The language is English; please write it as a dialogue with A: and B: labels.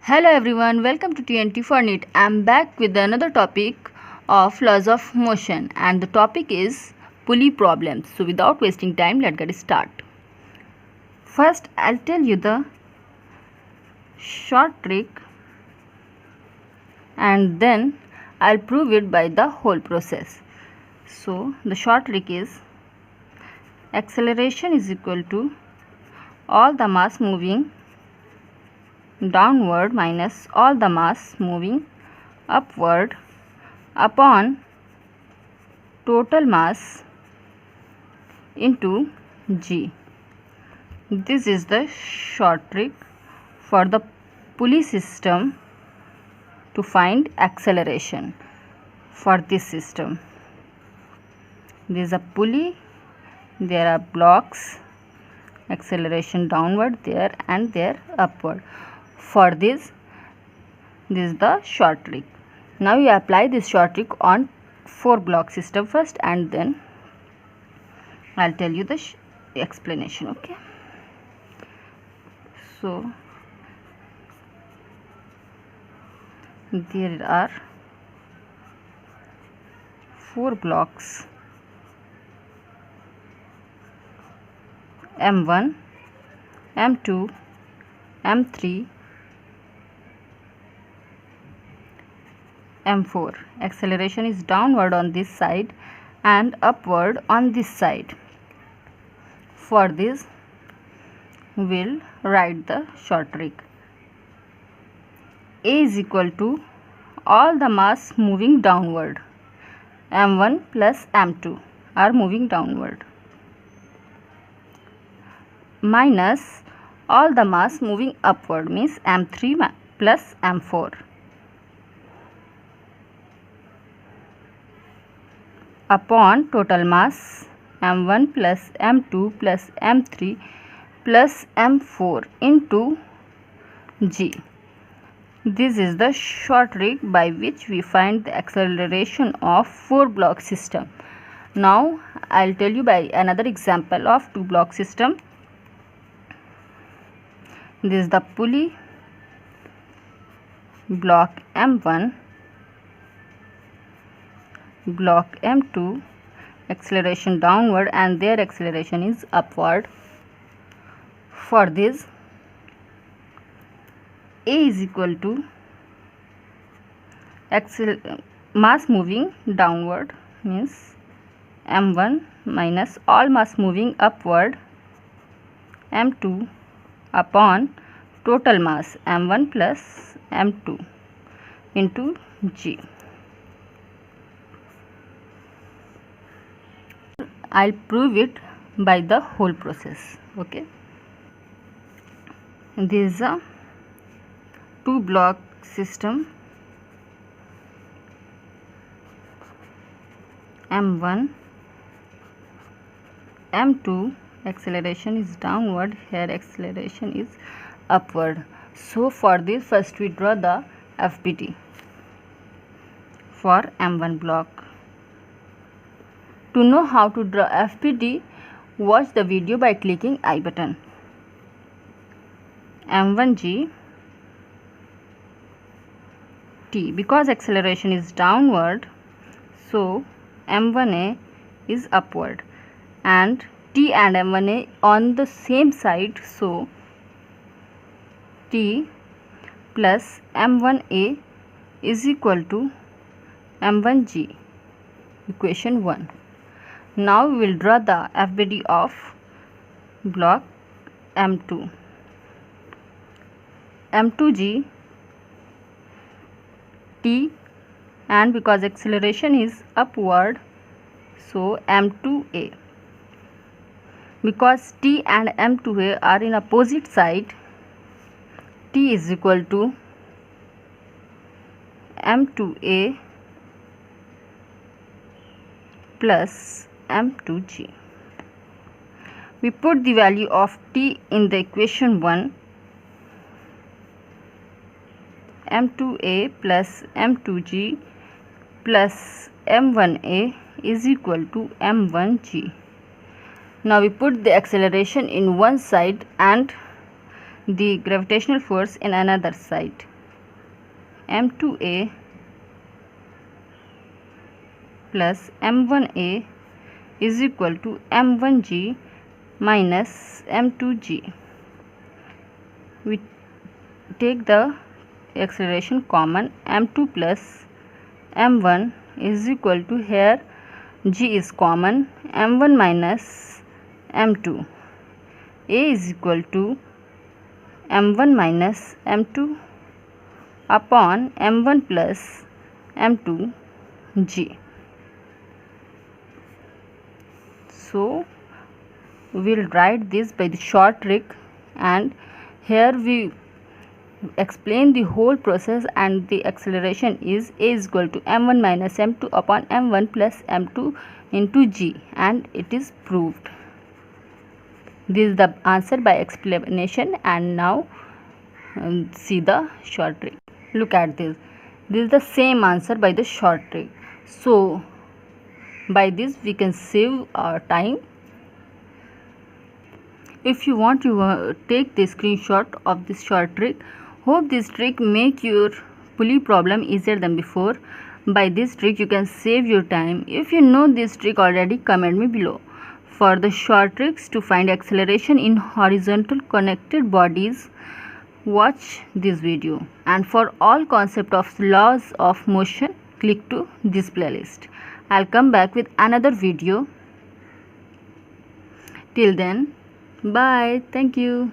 A: Hello everyone, welcome to TNT for NEET. I'm back with another topic of laws of motion and the topic is pulley problems. So without wasting time, let's get started. First, I'll tell you the short trick and then I'll prove it by the whole process. So the short trick is acceleration is equal to all the mass moving downward minus all the mass moving upward upon total mass into g. This is the short trick for the pulley system to find acceleration for this system. There is a pulley, there are blocks, acceleration downward there and there upward. For this is the short trick. Now you apply this short trick on 4-block system first and then I'll tell you the explanation. Okay, so there are 4 blocks M1, M2, M3, M4. Acceleration is downward on this side and upward on this side. For this, we'll write the short trick. A is equal to all the mass moving downward. M1 plus M2 are moving downward. Minus all the mass moving upward means M3 plus M4. Upon total mass M1 plus M2 plus M3 plus M4 into G. This is the short trick by which we find the acceleration of 4-block system. Now I'll tell you by another example of 2-block system. This is the pulley, block M1, block M2, acceleration downward and their acceleration is upward. For this, A is equal to mass moving downward means M1 minus all mass moving upward M2 upon total mass M1 plus M2 into G. I'll prove it by the whole process. Okay, this is a 2-block system M1, M2, acceleration is downward, here acceleration is upward. So for this, first we draw the FPT for M1 block. To know how to draw FPT, watch the video by clicking I button. M1G T, because acceleration is downward, so M1A is upward and T and M1A on the same side, so T plus M1A is equal to M1G, equation 1. Now we will draw the FPT of block M2. M2G T, and because acceleration is upward, so M2A. Because T and M2A are in opposite side, T is equal to M2A plus M2G. We put the value of T in the equation 1. M2A plus M2G plus M1A is equal to M1G. Now we put the acceleration in one side and the gravitational force in another side. M2A plus M1A is equal to M1G minus M2G. We take the acceleration common. M2 plus M1 is equal to, here G is common, M1 minus M2. A is equal to M1 minus M2 upon M1 plus M2 G. So we'll write this by the short trick, and here we explain the whole process, and the acceleration is A is equal to M1 minus M2 upon M1 plus M2 into G, and it is proved. This is the answer by explanation. And now see the short trick. Look at this. This is the same answer by the short trick. So by this we can save our time. If you want to take the screenshot of this short trick. Hope this trick make your pulley problem easier than before. By this trick you can save your time. If you know this trick already, comment me below. For the short tricks to find acceleration in horizontal connected bodies, watch this video. And for all concept of laws of motion, click to this playlist. I'll come back with another video. Till then, bye. Thank you.